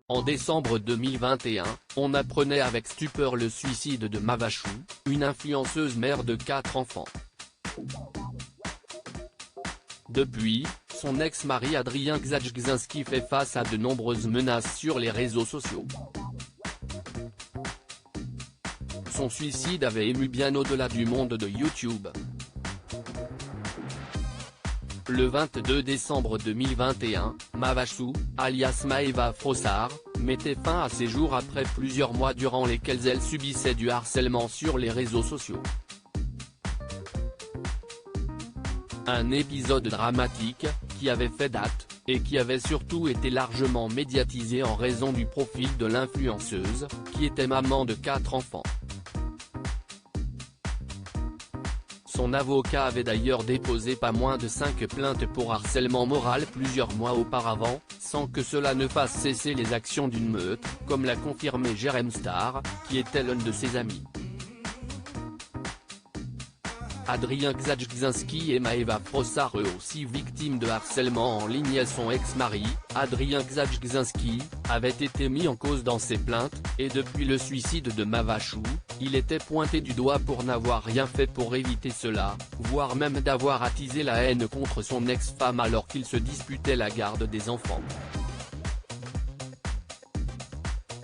En décembre 2021, on apprenait avec stupeur le suicide de Mavachou, une influenceuse mère de 4 enfants. Depuis, son ex-mari Adrien Gzadjkzinski fait face à de nombreuses menaces sur les réseaux sociaux. Son suicide avait ému bien au-delà du monde de YouTube. Le 22 décembre 2021, Mavachou, alias Maeva Frossard, mettait fin à ses jours après plusieurs mois durant lesquels elle subissait du harcèlement sur les réseaux sociaux. Un épisode dramatique, qui avait fait date, et qui avait surtout été largement médiatisé en raison du profil de l'influenceuse, qui était maman de 4 enfants. Son avocat avait d'ailleurs déposé pas moins de 5 plaintes pour harcèlement moral plusieurs mois auparavant, sans que cela ne fasse cesser les actions d'une meute, comme l'a confirmé Jérém Star, qui était l'un de ses amis. Adrien Gzadjkzinski et Maeva Frossard eux aussi victimes de harcèlement en ligne et son ex-mari, Adrien Gzadjkzinski, avait été mis en cause dans ces plaintes, et depuis le suicide de Mavachou, il était pointé du doigt pour n'avoir rien fait pour éviter cela, voire même d'avoir attisé la haine contre son ex-femme alors qu'ils se disputaient la garde des enfants.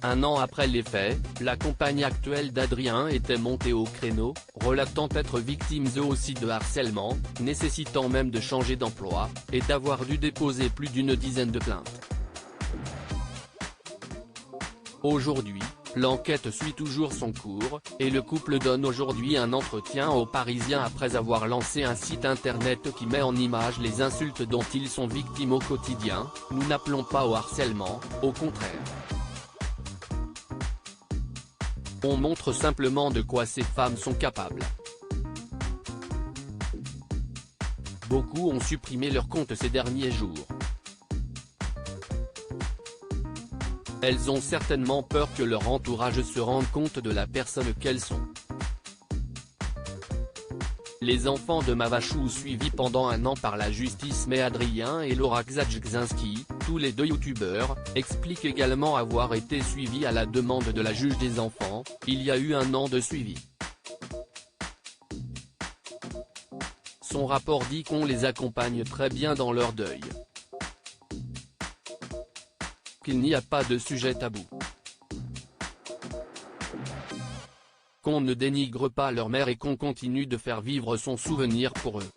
Un an après les faits, la compagne actuelle d'Adrien était montée au créneau, relatant être victimes eux aussi de harcèlement, nécessitant même de changer d'emploi, et d'avoir dû déposer plus d'une dizaine de plaintes. Aujourd'hui, l'enquête suit toujours son cours, et le couple donne aujourd'hui un entretien aux Parisiens après avoir lancé un site internet qui met en image les insultes dont ils sont victimes au quotidien. Nous n'appelons pas au harcèlement, au contraire. On montre simplement de quoi ces femmes sont capables. Beaucoup ont supprimé leur compte ces derniers jours. Elles ont certainement peur que leur entourage se rende compte de la personne qu'elles sont. Les enfants de Mavachou suivis pendant un an par la justice mais Adrien et Laura Gzadjkzinski, tous les deux youtubeurs, expliquent également avoir été suivis à la demande de la juge des enfants. Il y a eu un an de suivi. Son rapport dit qu'on les accompagne très bien dans leur deuil. Qu'il n'y a pas de sujet tabou. Qu'on ne dénigre pas leur mère et qu'on continue de faire vivre son souvenir pour eux.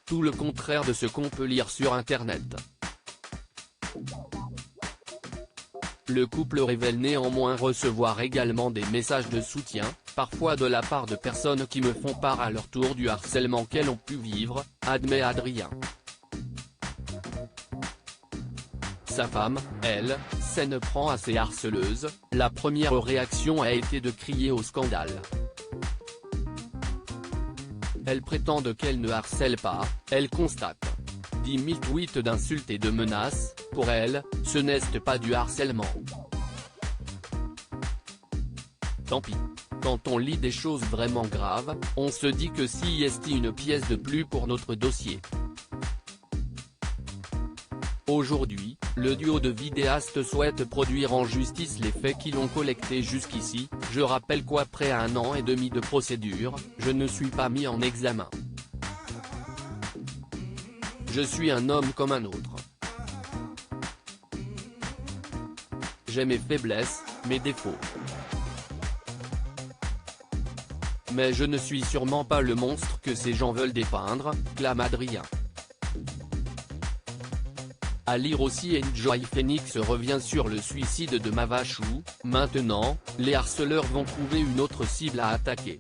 Tout le contraire de ce qu'on peut lire sur internet. Le couple révèle néanmoins recevoir également des messages de soutien, parfois de la part de personnes qui me font part à leur tour du harcèlement qu'elles ont pu vivre, admet Adrien. Sa femme, elle, s'en prend à ses harceleuses. La première réaction a été de crier au scandale. Elle prétend qu'elle ne harcèle pas, elle constate. 10 000 tweets d'insultes et de menaces, pour elle, ce n'est pas du harcèlement. Tant pis. Quand on lit des choses vraiment graves, on se dit que si est une pièce de plus pour notre dossier. Aujourd'hui, le duo de vidéastes souhaite produire en justice les faits qu'ils ont collectés jusqu'ici. Je rappelle qu'après un an et demi de procédure, je ne suis pas mis en examen. Je suis un homme comme un autre. J'ai mes faiblesses, mes défauts. Mais je ne suis sûrement pas le monstre que ces gens veulent dépeindre, clame Adrien. À lire aussi Enjoy Phoenix revient sur le suicide de Mavachou. Maintenant, les harceleurs vont trouver une autre cible à attaquer.